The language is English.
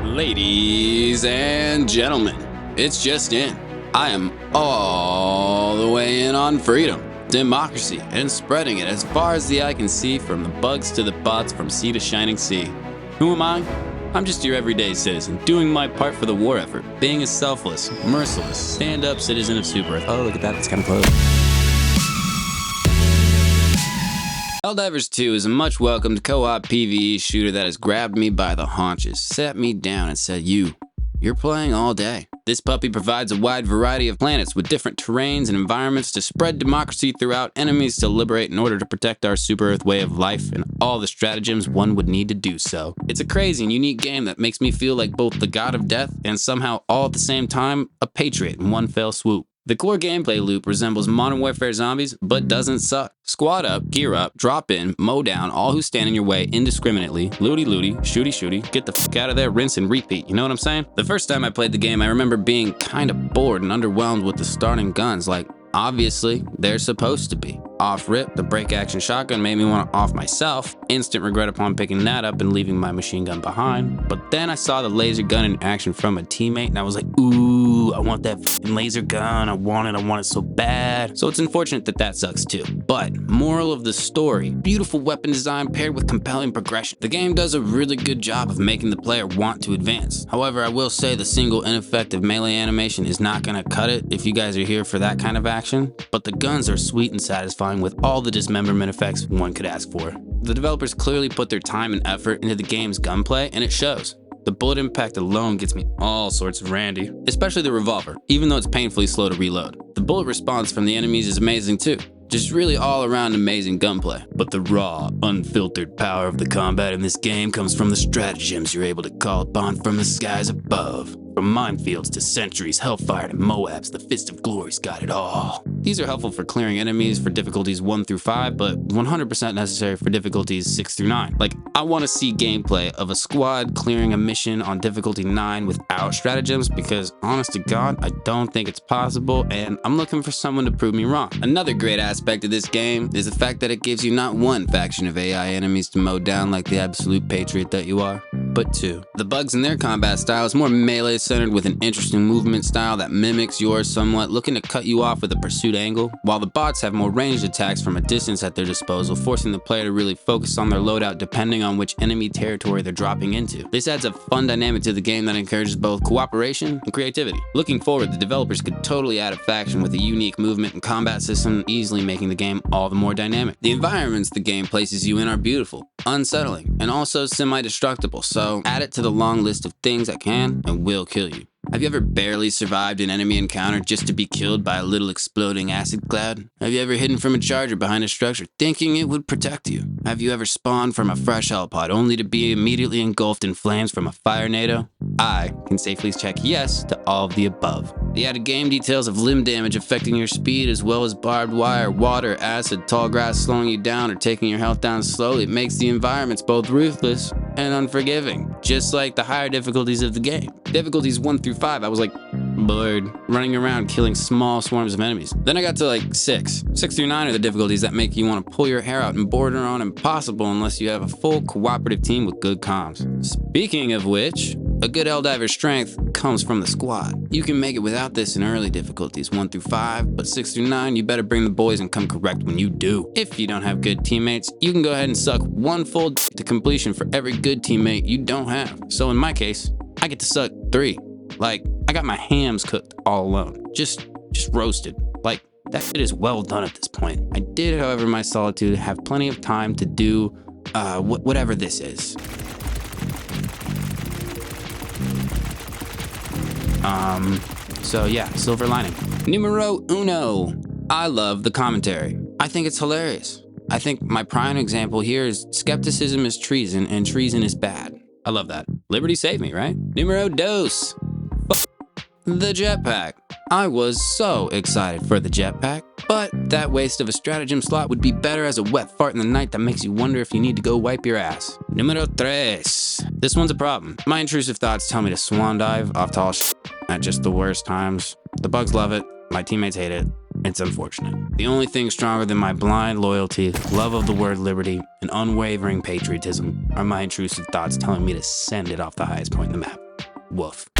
Ladies and gentlemen, it's just in. I am all the way in on freedom, democracy, and spreading it as far as the eye can see, from the bugs to the bots, from sea to shining sea. Who am I? I'm just your everyday citizen, doing my part for the war effort, being a selfless, merciless, stand-up citizen of Super Earth. Oh, look at that, that's kind of close. Helldivers 2 is a much welcomed co-op PvE shooter that has grabbed me by the haunches, sat me down and said, you're playing all day. This puppy provides a wide variety of planets with different terrains and environments to spread democracy throughout, enemies to liberate in order to protect our Super Earth way of life, and all the stratagems one would need to do so. It's a crazy and unique game that makes me feel like both the god of death and somehow all at the same time a patriot in one fell swoop. The core gameplay loop resembles Modern Warfare Zombies, but doesn't suck. Squad up, gear up, drop in, mow down all who stand in your way indiscriminately, looty looty, shooty shooty, get the fuck out of there, rinse and repeat, you know what I'm saying? The first time I played the game, I remember being kinda bored and underwhelmed with the starting guns, like, obviously, they're supposed to be. Off rip, the break action shotgun made me want to off myself. Instant regret upon picking that up and leaving my machine gun behind. But then I saw the laser gun in action from a teammate and I was like, ooh, I want that f***ing laser gun. I want it so bad. So it's unfortunate that that sucks too. But moral of the story, beautiful weapon design paired with compelling progression. The game does a really good job of making the player want to advance. However, I will say the single ineffective melee animation is not going to cut it if you guys are here for that kind of action. But the guns are sweet and satisfying with all the dismemberment effects one could ask for. The developers clearly put their time and effort into the game's gunplay, and it shows. The bullet impact alone gets me all sorts of randy, especially the revolver, even though it's painfully slow to reload. The bullet response from the enemies is amazing too. Just really all around amazing gunplay. But the raw, unfiltered power of the combat in this game comes from the stratagems you're able to call upon from the skies above. From minefields to sentries, hellfire to Moabs, the Fist of Glory's got it all. These are helpful for clearing enemies for difficulties 1 through 5, but 100% necessary for difficulties 6 through 9. Like, I want to see gameplay of a squad clearing a mission on difficulty 9 without stratagems, because honest to God, I don't think it's possible, and I'm looking for someone to prove me wrong. Another great aspect of this game is the fact that it gives you not one faction of AI enemies to mow down like the absolute patriot that you are, but 2. The bugs in their combat style is more melee centered with an interesting movement style that mimics yours somewhat, looking to cut you off with a pursuit angle, while the bots have more ranged attacks from a distance at their disposal, forcing the player to really focus on their loadout depending on which enemy territory they're dropping into. This adds a fun dynamic to the game that encourages both cooperation and creativity. Looking forward, the developers could totally add a faction with a unique movement and combat system, easily making the game all the more dynamic. The environments the game places you in are beautiful, unsettling, and also semi-destructible, so add it to the long list of things that can and will kill you. Have you ever barely survived an enemy encounter just to be killed by a little exploding acid cloud? Have you ever hidden from a charger behind a structure thinking it would protect you? Have you ever spawned from a fresh hell pod only to be immediately engulfed in flames from a fire NATO? I can safely check yes to all of the above. The added game details of limb damage affecting your speed, as well as barbed wire, water, acid, tall grass slowing you down or taking your health down slowly, makes the environments both ruthless and unforgiving, just like the higher difficulties of the game. Difficulties 1 through 5, I was like bored, running around killing small swarms of enemies. Then I got to like 6. 6 through 9 are the difficulties that make you want to pull your hair out and border on impossible unless you have a full cooperative team with good comms. Speaking of which, a good Helldiver strength comes from the squad. You can make it without this in early difficulties 1 through 5, but 6 through 9, you better bring the boys and come correct when you do. If you don't have good teammates, you can go ahead and suck one full to completion for every good teammate you don't have. So in my case, I get to suck 3. Like, I got my hams cooked all alone. Just roasted. Like, that shit is well done at this point. I did, however, in my solitude, have plenty of time to do, whatever this is. So yeah, silver lining. Numero uno. I love the commentary. I think it's hilarious. I think my prime example here is skepticism is treason and treason is bad. I love that. Liberty saved me, right? Numero dos. The jetpack. I was so excited for the jetpack, but that waste of a stratagem slot would be better as a wet fart in the night that makes you wonder if you need to go wipe your ass. Numero tres. This one's a problem. My intrusive thoughts tell me to swan dive off tall at just the worst times. The bugs love it. My teammates hate it. It's unfortunate. The only thing stronger than my blind loyalty, love of the word liberty, and unwavering patriotism are my intrusive thoughts telling me to send it off the highest point in the map. Woof.